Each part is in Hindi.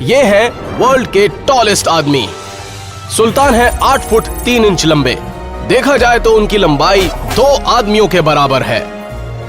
ये है वर्ल्ड के टॉलेस्ट आदमी। सुल्तान है 8 फुट 3 इंच लंबे। देखा जाए तो उनकी लंबाई 2 आदमियों के बराबर है।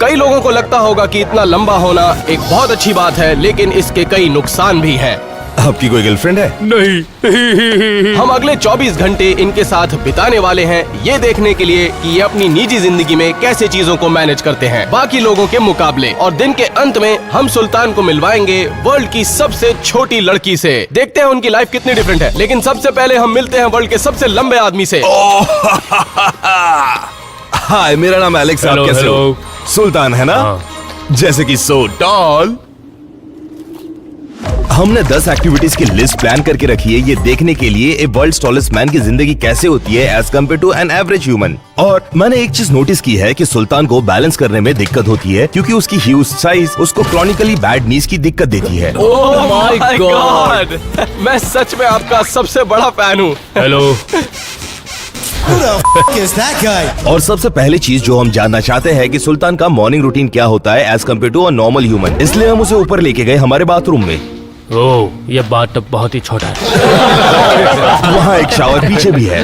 कई लोगों को लगता होगा कि इतना लंबा होना एक बहुत अच्छी बात है, लेकिन इसके कई नुकसान भी हैं। आपकी कोई गर्लफ्रेंड है? नहीं। हम अगले 24 घंटे इनके साथ बिताने वाले हैं, ये देखने के लिए कि ये अपनी निजी जिंदगी में कैसे चीजों को मैनेज करते हैं बाकी लोगों के मुकाबले। और दिन के अंत में हम सुल्तान को मिलवाएंगे वर्ल्ड की सबसे छोटी लड़की से। देखते हैं उनकी लाइफ कितनी डिफरेंट है। लेकिन सबसे पहले हम मिलते हैं वर्ल्ड के सबसे लंबे आदमी से। हाय, मेरा नाम एलेक्स। आप कैसे हो? सुल्तान है ना? जैसे कि सो टॉल। हमने 10 एक्टिविटीज की लिस्ट प्लान करके रखी है, ये देखने के लिए ए वर्ल्ड्स टॉलेस्ट मैन की जिंदगी कैसे होती है as compared to an average human. और मैंने एक चीज नोटिस की है कि सुल्तान को बैलेंस करने में दिक्कत होती है, क्योंकि उसकी ह्यूज साइज उसको क्रॉनिकली बैड नीज की दिक्कत देती है। ओह माय गॉड, मैं सच में आपका सबसे बड़ा फैन हूँ। हेलो। और सबसे पहली चीज जो हम जानना चाहते हैं कि सुल्तान का मॉर्निंग रूटीन क्या होता है as compared to a normal human. इसलिए हम उसे ऊपर लेके गए हमारे बाथरूम में। ओह, ये बाथटब बहुत ही छोटा है। वहाँ एक शावर पीछे भी है।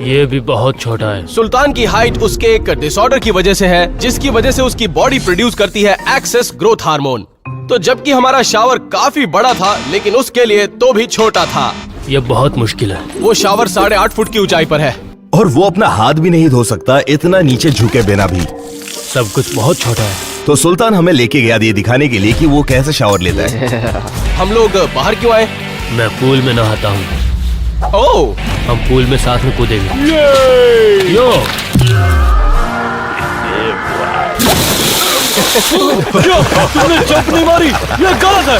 ये भी बहुत छोटा है। सुल्तान की हाइट उसके एक डिसऑर्डर की वजह से है, जिसकी वजह से उसकी बॉडी प्रोड्यूस करती है एक्सेस ग्रोथ हार्मोन। तो जबकि हमारा शावर काफी बड़ा था, लेकिन उसके लिए तो भी छोटा था। ये बहुत मुश्किल है। वो शावर 8.5 फुट की ऊंचाई पर है और वो अपना हाथ भी नहीं धो सकता इतना नीचे झुके बिना भी। सब कुछ बहुत छोटा है। तो सुल्तान हमें लेके गया ये दिखाने के लिए कि वो कैसे शावर लेता है। हम लोग बाहर क्यों आए? मैं पूल में नहाता हूँ। ओह, हम पूल में साथ में कूदेंगे। यो। तुमने जंप नहीं मारी, ये गलत है।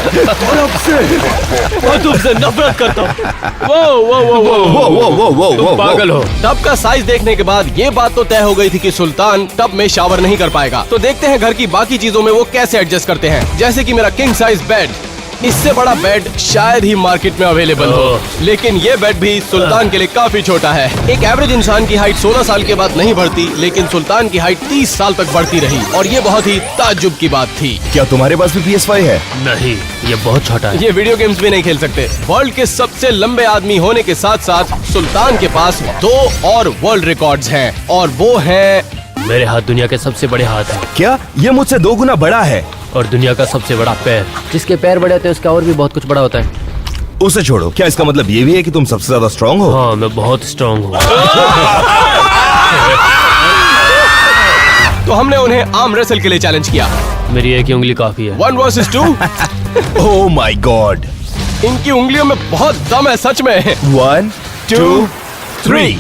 मैं तुमसे नफरत करता हूँ। तुम पागल हो। टब का साइज देखने के बाद ये बात तो तय हो गई थी कि सुल्तान टब में शावर नहीं कर पाएगा। तो देखते हैं घर की बाकी चीजों में वो कैसे एडजस्ट करते हैं। जैसे कि मेरा किंग साइज बेड। इससे बड़ा बेड शायद ही मार्केट में अवेलेबल हो, लेकिन ये बेड भी सुल्तान के लिए काफी छोटा है। एक एवरेज इंसान की हाइट 16 साल के बाद नहीं बढ़ती, लेकिन सुल्तान की हाइट 30 साल तक बढ़ती रही, और ये बहुत ही ताज्जुब की बात थी। क्या तुम्हारे पास भी PS5 है? नहीं, ये बहुत छोटा है। ये वीडियो गेम्स भी नहीं खेल सकते। वर्ल्ड के सबसे लंबे आदमी होने के साथ साथ सुल्तान के पास 2 और वर्ल्ड रिकॉर्ड्स हैं, और वो हैं मेरे हाथ दुनिया के सबसे बड़े हाथ हैं। क्या? ये मुझसे 2 गुना बड़ा है। और दुनिया का सबसे बड़ा पैर। जिसके पैर बड़े होते हैं उसका और भी बहुत कुछ बड़ा होता है। उसे छोड़ो, क्या इसका मतलब ये भी है कि तुम सबसे ज्यादा स्ट्रांग हो? हाँ, मैं बहुत स्ट्रांग हूँ। तो हमने उन्हें आर्म रेसल के लिए चैलेंज किया। मेरी एक ही उंगली काफी है। 1 वर्सेस 2। ओह माय गॉड, इनकी उंगलियों में बहुत दम है सच में। 1 2 3।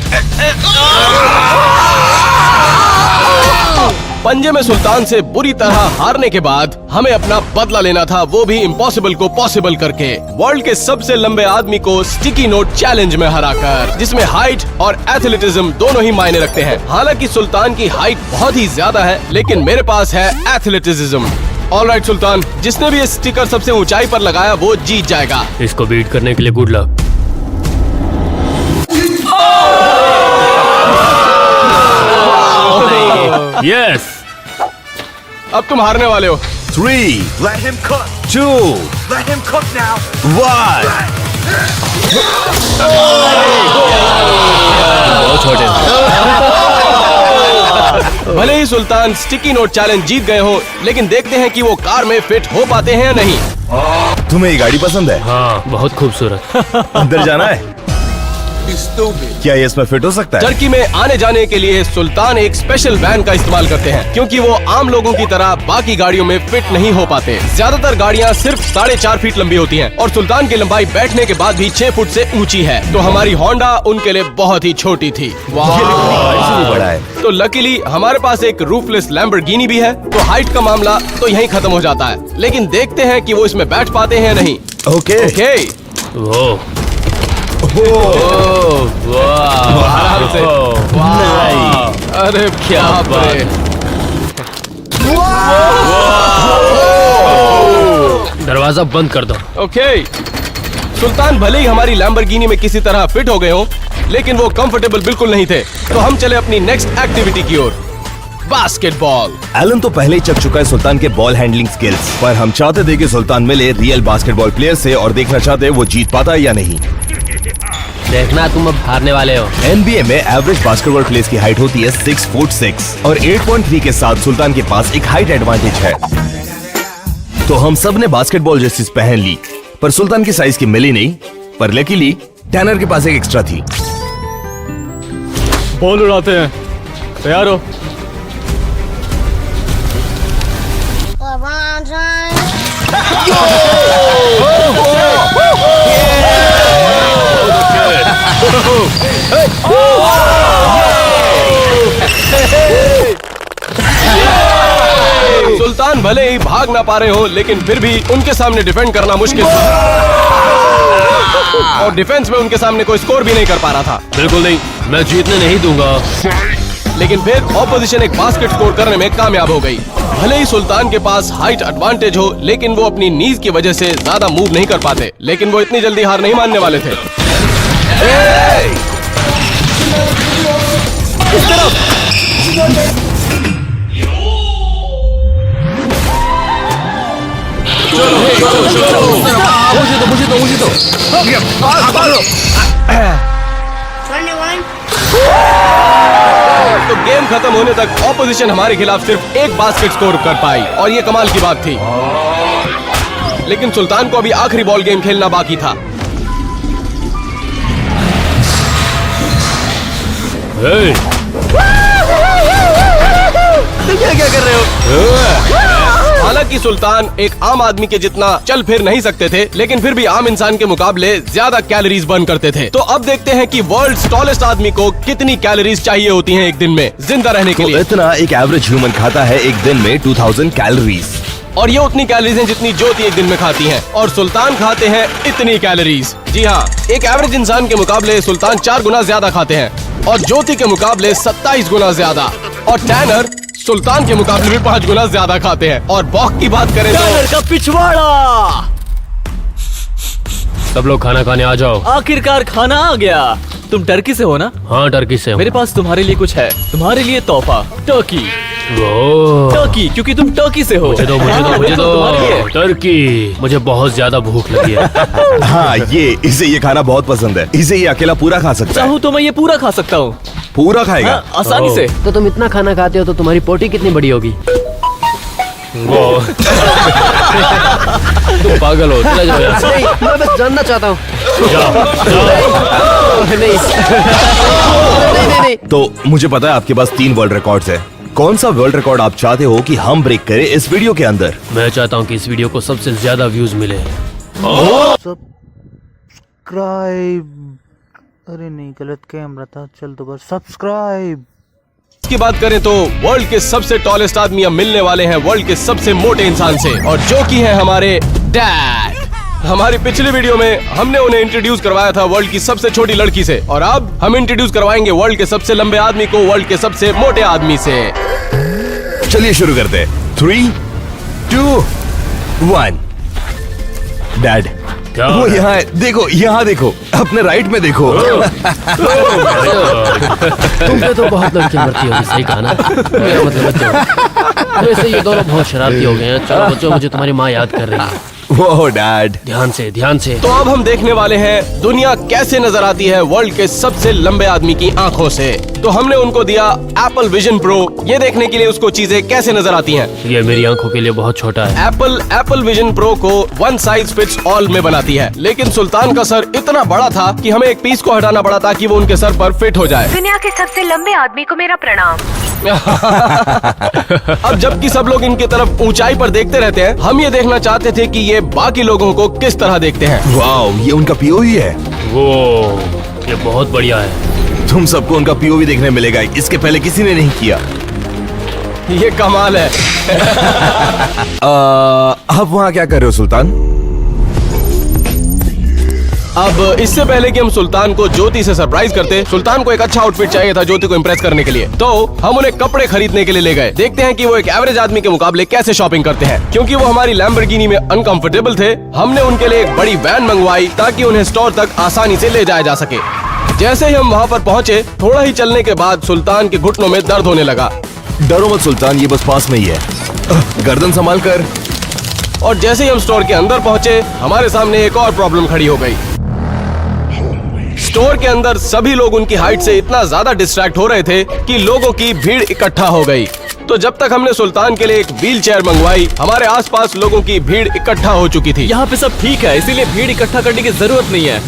पंजे में सुल्तान से बुरी तरह हारने के बाद हमें अपना बदला लेना था, वो भी इम्पॉसिबल को पॉसिबल करके। वर्ल्ड के सबसे लंबे आदमी को स्टिकी नोट चैलेंज में हराकर, जिसमें हाइट और एथलेटिज्म दोनों ही मायने रखते हैं। हालांकि सुल्तान की हाइट बहुत ही ज्यादा है, लेकिन मेरे पास है एथलेटिज्म। ऑलराइट सुल्तान, जिसने भी ये स्टिकर सबसे ऊंचाई पर लगाया वो जीत जाएगा। इसको बीट करने के लिए गुड लक। यस। अब तुम हारने वाले हो। 3 Let him cook. 2 Let him cook now. 1। बहुत छोटे। भले ही सुल्तान स्टिकी नोट चैलेंज जीत गए हो, लेकिन देखते हैं कि वो कार में फिट हो पाते हैं या नहीं। तुम्हें ये गाड़ी पसंद है? हाँ, बहुत खूबसूरत। अंदर जाना है? क्या ये इसमें फिट हो सकता है? टर्की में आने जाने के लिए सुल्तान एक स्पेशल वैन का इस्तेमाल करते हैं, क्योंकि वो आम लोगों की तरह बाकी गाड़ियों में फिट नहीं हो पाते। ज्यादातर गाड़ियाँ सिर्फ 4.5 फीट लंबी होती हैं, और सुल्तान की लंबाई बैठने के बाद भी 6 फुट से ऊंची है। तो हमारी होंडा उनके लिए बहुत ही छोटी थी। ये भी बड़ा है। तो लकीली हमारे पास एक रूफलेस लैम्बोर्गिनी भी है, तो हाइट का मामला तो यहीं खत्म हो जाता है। लेकिन देखते हैं कि वो इसमें बैठ पाते हैं या नहीं। ओके। वो आराम से। अरे क्या बात। दरवाजा बंद कर दो। ओके। सुल्तान भले ही हमारी लैम्बोर्गिनी में किसी तरह फिट हो गए हो, लेकिन वो कंफर्टेबल बिल्कुल नहीं थे। तो हम चले अपनी नेक्स्ट एक्टिविटी की ओर। बास्केटबॉल। एलन तो पहले ही चख चुका है सुल्तान के बॉल हैंडलिंग स्किल्स, पर हम चाहते थे कि सुल्तान मिले रियल बास्केटबॉल प्लेयर से और देखना चाहते वो जीत पाता है या नहीं। देखना तुम अब हारने वाले हो। NBA में एवरेज बास्केटबॉल प्लेयर्स की हाइट होती है 6'6" और 8.3 के साथ सुल्तान के पास एक हाइट एडवांटेज है। तो हम सब ने बास्केटबॉल जर्सीज पहन ली, पर सुल्तान की साइज की मिली नहीं। पर लकीली टैनर के पास एक एक्स्ट्रा थी। बॉल उड़ाते हैं, तैयार हो? LeBron James. सुल्तान भले ही भाग ना पा रहे हो, लेकिन फिर भी उनके सामने डिफेंड करना मुश्किल था। और डिफेंस में उनके सामने कोई स्कोर भी नहीं कर पा रहा था। बिल्कुल नहीं, मैं जीतने नहीं दूंगा। लेकिन फिर ऑपोजिशन एक बास्केट स्कोर करने में कामयाब हो गई। भले ही सुल्तान के पास हाइट एडवांटेज हो, लेकिन वो अपनी नीज की वजह से ज्यादा मूव नहीं कर पाते। लेकिन वो इतनी जल्दी हार नहीं मानने वाले थे। इस तरफ मुझे तो 21. तो गेम खत्म होने तक ऑपोजिशन हमारे खिलाफ सिर्फ एक बास्केट स्कोर कर पाई, और ये कमाल की बात थी। लेकिन सुल्तान को अभी आखिरी बॉल गेम खेलना बाकी था। तुम क्या कर रहे हो? हालांकि सुल्तान एक आम आदमी के जितना चल फिर नहीं सकते थे, लेकिन फिर भी आम इंसान के मुकाबले ज्यादा कैलोरीज बर्न करते थे। तो अब देखते हैं कि वर्ल्ड्स टॉलेस्ट आदमी को कितनी कैलोरीज चाहिए होती हैं एक दिन में जिंदा रहने के लिए। इतना एक एवरेज ह्यूमन खाता है एक दिन में 2000 कैलोरीज। और ये उतनी कैलोरीज हैं जितनी ज्योति एक दिन में खाती हैं, और सुल्तान खाते हैं इतनी कैलोरीज। जी हाँ, एक एवरेज इंसान के मुकाबले सुल्तान 4 गुना ज्यादा खाते हैं, और ज्योति के मुकाबले 27 गुना ज्यादा, और टैनर सुल्तान के मुकाबले भी 5 गुना ज्यादा खाते हैं। और बॉक की बात करें तो का पिछवाड़ा। सब लोग खाना खाने आ जाओ। आखिरकार खाना आ गया। तुम टर्की से हो ना? हाँ, टर्की से हूँ। मेरे पास तुम्हारे लिए कुछ है। तुम्हारे लिए तोहफा, टर्की। वो टर्की, क्योंकि तुम टर्की से हो। मुझे दो तुम्हारे लिए। टर्की। मुझे बहुत ज्यादा भूख लगी है। हाँ, इसे ये खाना बहुत पसंद है। इसे ये अकेला पूरा खा सकता है। चाहूँ तो मैं ये पूरा खा सकता हूँ। पूरा खाएगा? हाँ, आसानी से। तो तुम इतना खाना खाते हो तो तुम्हारी पोटी कितनी बड़ी होगी? वो तुम पागल हो, चले जाओ यहाँ से। नहीं, मैं बस जानना चाहता हूँ। नहीं। तो मुझे पता है आपके पास 3 वर्ल्ड रिकॉर्ड्स है। कौन सा वर्ल्ड रिकॉर्ड आप चाहते हो कि हम ब्रेक करें इस वीडियो के अंदर? मैं चाहता हूँ कि इस वीडियो को सबसे ज्यादा व्यूज मिले। सब्सक्राइब। अरे नहीं, गलत कैमरा था। चल तो बस सब्सक्राइब। की बात करें तो वर्ल्ड के सबसे टॉलेस्ट आदमी अब मिलने वाले हैं वर्ल्ड के सबसे मोटे इंसान से, और जो कि है हमारे डैड। हमारी पिछली वीडियो में हमने उन्हें इंट्रोड्यूस करवाया था वर्ल्ड की सबसे छोटी लड़की से, और अब हम इंट्रोड्यूस करवाएंगे वर्ल्ड के सबसे लंबे आदमी को वर्ल्ड के सबसे मोटे आदमी से। चलिए शुरू करते हैं। 3, 2, 1। डैड, क्या वो यहाँ है। देखो, यहाँ देखो, अपने राइट में देखो। तुम पे तो बहुत लड़कियां मरती होगी, सही कहा ना? मेरा मतलब बच्चों, वैसे ये दोनों बहुत शरारती हो गए हैं। चलो बच्चों, मुझे तुम्हारी माँ याद कर रही है। वो डैड, ध्यान से। तो अब हम देखने वाले हैं दुनिया कैसे नजर आती है वर्ल्ड के सबसे लंबे आदमी की आंखों से। तो हमने उनको दिया एप्पल विजन प्रो, ये देखने के लिए उसको चीजें कैसे नजर आती हैं। ये मेरी आंखों के लिए बहुत छोटा है। एप्पल विजन प्रो को 1 साइज फिट्स ऑल में बनाती है, लेकिन सुल्तान का सर इतना बड़ा था कि हमें एक पीस को हटाना पड़ा ताकि वो उनके सर पर फिट हो जाए। दुनिया के सबसे लंबे आदमी को मेरा प्रणाम। अब जबकि सब लोग इनकी तरफ ऊंचाई पर देखते रहते हैं, हम ये देखना चाहते थे कि ये बाकी लोगों को किस तरह देखते हैं। वाओ, ये उनका पीओवी है। वो ये बहुत बढ़िया है। तुम सबको उनका पीओवी देखने मिलेगा, इसके पहले किसी ने नहीं किया। ये कमाल है। आप वहाँ क्या कर रहे हो सुल्तान? अब इससे पहले कि हम सुल्तान को ज्योति से सरप्राइज करते, सुल्तान को एक अच्छा आउटफिट चाहिए था ज्योति को इम्प्रेस करने के लिए। तो हम उन्हें कपड़े खरीदने के लिए ले गए। देखते हैं कि वो एक एवरेज आदमी के मुकाबले कैसे शॉपिंग करते हैं। क्योंकि वो हमारी लैम्बोर्गिनी में अनकंफर्टेबल थे, हमने उनके लिए एक बड़ी वैन मंगवाई ताकि उन्हें स्टोर तक आसानी से ले जाया जा सके। जैसे ही हम वहाँ पर पहुँचे, थोड़ा ही चलने के बाद सुल्तान के घुटनों में दर्द होने लगा। डरो मत सुल्तान, ये बस पास में ही है। गर्दन संभाल कर। और जैसे ही हम स्टोर के अंदर पहुंचे, हमारे सामने एक और प्रॉब्लम खड़ी हो गई। स्टोर के अंदर सभी लोग उनकी हाइट से इतना ज्यादा डिस्ट्रैक्ट हो रहे थे कि लोगों की भीड़ इकट्ठा हो गई। तो जब तक हमने सुल्तान के लिए एक व्हील चेयर मंगवाई, हमारे आसपास लोगों की भीड़ इकट्ठा हो चुकी थी। यहाँ पे सब ठीक है, इसीलिए भीड़ इकट्ठा करने की जरूरत नहीं है।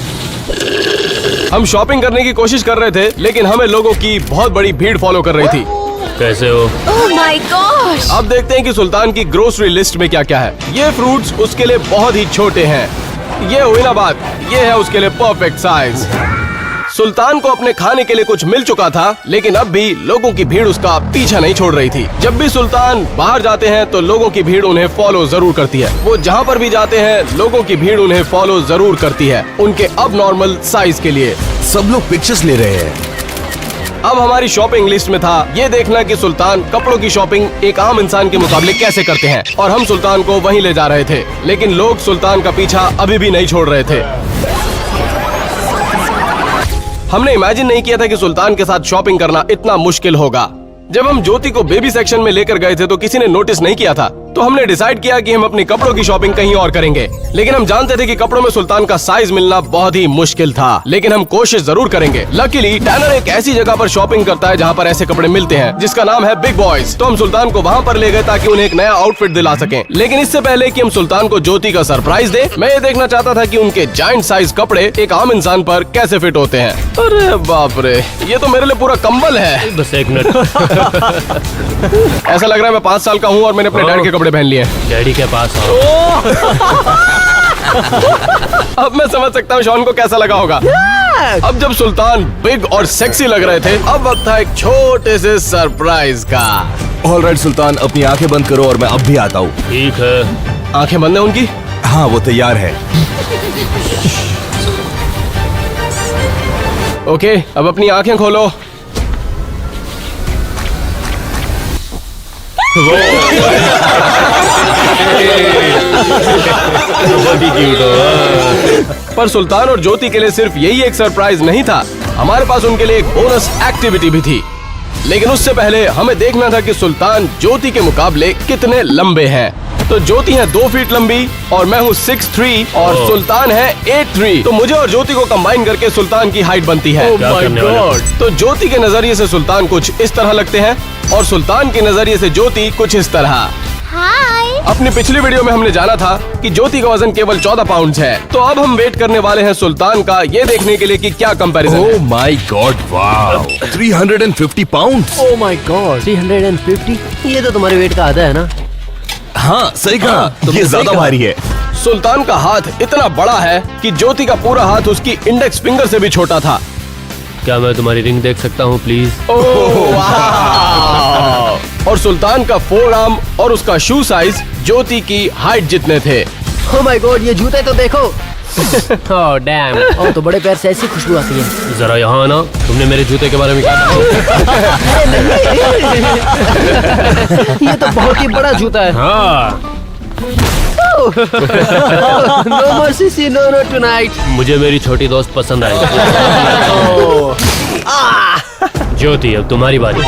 हम शॉपिंग करने की कोशिश कर रहे थे, लेकिन हमें लोगों की बहुत बड़ी भीड़ फॉलो कर रही थी। कैसे हो? Oh my gosh. अब देखते हैं कि सुल्तान की ग्रोसरी लिस्ट में क्या क्या है। ये फ्रूट्स उसके लिए बहुत ही छोटे हैं। ये हुई ना बात, ये है उसके लिए परफेक्ट साइज। सुल्तान को अपने खाने के लिए कुछ मिल चुका था, लेकिन अब भी लोगों की भीड़ उसका पीछा नहीं छोड़ रही थी। जब भी सुल्तान बाहर जाते हैं तो लोगों की भीड़ उन्हें फॉलो जरूर करती है। वो जहाँ पर भी जाते हैं, लोगों की भीड़ उन्हें फॉलो जरूर करती है, उनके अब नॉर्मल साइज के लिए। सब लोग पिक्चर्स ले रहे हैं। अब हमारी शॉपिंग लिस्ट में था ये देखना कि सुल्तान कपड़ों की शॉपिंग एक आम इंसान के मुकाबले कैसे करते हैं, और हम सुल्तान को वहीं ले जा रहे थे। लेकिन लोग सुल्तान का पीछा अभी भी नहीं छोड़ रहे थे। हमने इमेजिन नहीं किया था कि सुल्तान के साथ शॉपिंग करना इतना मुश्किल होगा। जब हम ज्योति को बेबी सेक्शन में लेकर गए थे तो किसी ने नोटिस नहीं किया था, तो हमने डिसाइड किया कि हम अपनी कपड़ों की शॉपिंग कहीं और करेंगे। लेकिन हम जानते थे कि कपड़ों में सुल्तान का साइज मिलना बहुत ही मुश्किल था, लेकिन हम कोशिश जरूर करेंगे। लकीली टैनर एक ऐसी जगह पर शॉपिंग करता है जहाँ पर ऐसे कपड़े मिलते हैं, जिसका नाम है बिग बॉयज। तो हम सुल्तान को वहाँ पर ले गए ताकि उन्हें एक नया आउटफिट दिला सकें। लेकिन इससे पहले कि हम सुल्तान को ज्योति का सरप्राइज दे, मैं ये देखना चाहता था कि उनके जायंट साइज कपड़े एक आम इंसान पर कैसे फिट होते हैं। अरे बाप रे, ये तो मेरे लिए पूरा कंबल है। बस एक मिनट। ऐसा लग रहा है मैं 5 साल का हूँ और मैंने अपने डैड के कपड़े पहन लिए। डैडी के पास आओ। अब मैं समझ सकता हूँ शॉन को कैसा लगा होगा। अब जब सुल्तान बिग और सेक्सी लग रहे थे, अब वक्त था एक छोटे से सरप्राइज का। ऑलराइट सुल्तान, अपनी आंखें बंद करो और मैं अब भी आता हूँ। ठीक है। आंखें बंद है उनकी? हाँ, वो तैयार है। ओके, अब अपनी आंखें खोलो। पर सुल्तान और ज्योति के लिए सिर्फ यही एक सरप्राइज नहीं था, हमारे पास उनके लिए एक बोनस एक्टिविटी भी थी। लेकिन उससे पहले हमें देखना था कि सुल्तान ज्योति के मुकाबले कितने लंबे हैं। तो ज्योति है 2 फीट लंबी और मैं हूँ 6'3" और सुल्तान है 8'3". तो मुझे और ज्योति को कंबाइन करके सुल्तान की हाइट बनती है। क्या करने वाले हो? तो ज्योति के नजरिए से सुल्तान कुछ इस तरह लगते हैं और सुल्तान के नजरिए से ज्योति कुछ इस तरह। अपनी पिछली वीडियो में हमने जाना था कि ज्योति का वजन केवल 14 पाउंड है। तो अब हम वेट करने वाले हैं सुल्तान का, ये देखने के लिए कि क्या कंपैरिजन है। Oh my God, wow, 350 pound. Oh my God. 350? ये तो तुम्हारे वेट का आधा है ना? हाँ सही कहा, तुमने ये सही ज्यादा कहा। भारी है। सुल्तान का हाथ इतना बड़ा है कि ज्योति का पूरा हाथ उसकी इंडेक्स फिंगर से भी छोटा था। क्या मैं तुम्हारी रिंग देख सकता हूँ प्लीज? और सुल्तान का फोरआर्म और उसका शू साइज ज्योति की हाइट जितने थे। ओह माय गॉड, ये जूते तो देखो। Oh damn. ओह, तो बड़े पैर से ऐसी खुशबू आती है। जरा यहाँ आना, तुमने मेरे जूते के बारे में क्या कहा? ये तो बहुत ही बड़ा जूता है। हाँ। No mercy, see, no tonight. मुझे मेरी छोटी दोस्त पसंद आई। ज्योति, अब तुम्हारी बारी।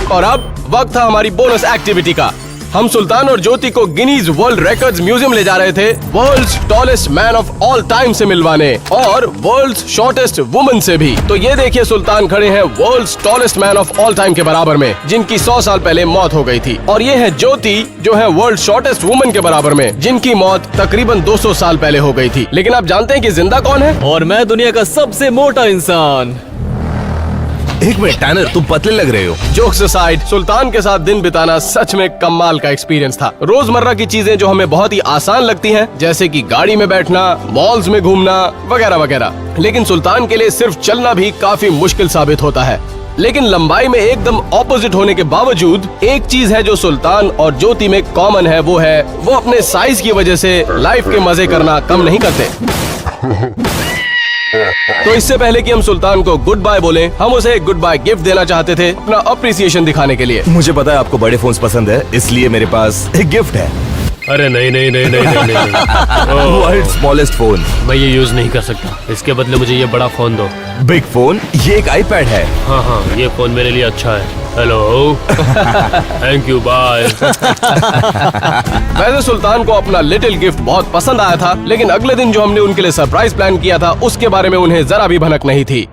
और अब वक्त था हमारी बोनस एक्टिविटी का। हम सुल्तान और ज्योति को गिनीज वर्ल्ड रिकॉर्ड्स म्यूजियम ले जा रहे थे, world's tallest man of all time से मिलवाने और वर्ल्ड्स शॉर्टेस्ट वुमन से भी। तो ये देखिए, सुल्तान खड़े हैं world's tallest man of all time के बराबर में, जिनकी 100 साल पहले मौत हो गई थी। और ये है ज्योति, जो है वर्ल्ड शॉर्टेस्ट वुमन के बराबर में, जिनकी मौत तकरीबन 200 साल पहले हो गई थी। लेकिन आप जानते हैं कि जिंदा कौन है? और मैं दुनिया का सबसे मोटा इंसान। एक मिनट टैनर, तुम पतले लग रहे हो। जोक्स असाइड, सुल्तान के साथ दिन बिताना सच में कमाल का एक्सपीरियंस था। रोजमर्रा की चीजें जो हमें बहुत ही आसान लगती हैं, जैसे कि गाड़ी में बैठना, मॉल्स में घूमना वगैरह वगैरह, लेकिन सुल्तान के लिए सिर्फ चलना भी काफी मुश्किल साबित होता है। लेकिन लंबाई में एकदम ऑपोजिट होने के बावजूद एक चीज है जो सुल्तान और ज्योति में कॉमन है, वो है वो अपने साइज की वजह से लाइफ के मजे करना कम नहीं करते। तो इससे पहले कि हम सुल्तान को गुड बाय बोले, हम उसे एक गुड बाय गिफ्ट देना चाहते थे, अपना अप्रिसिएशन दिखाने के लिए। मुझे पता है आपको बड़े फोन्स पसंद है, इसलिए मेरे पास एक गिफ्ट है। अरे नहीं नहीं नहीं नहीं नहीं, नहीं, नहीं। वर्ल्ड स्मॉलेस्ट फोन, मैं ये यूज नहीं कर सकता। इसके बदले मुझे ये बड़ा फोन दो। बिग फोन, ये एक आईपैड है। हाँ हाँ, ये फोन मेरे लिए अच्छा है। Hello, thank you, bye. वैसे सुल्तान को अपना लिटिल गिफ्ट बहुत पसंद आया था, लेकिन अगले दिन जो हमने उनके लिए सरप्राइज प्लान किया था उसके बारे में उन्हें जरा भी भनक नहीं थी।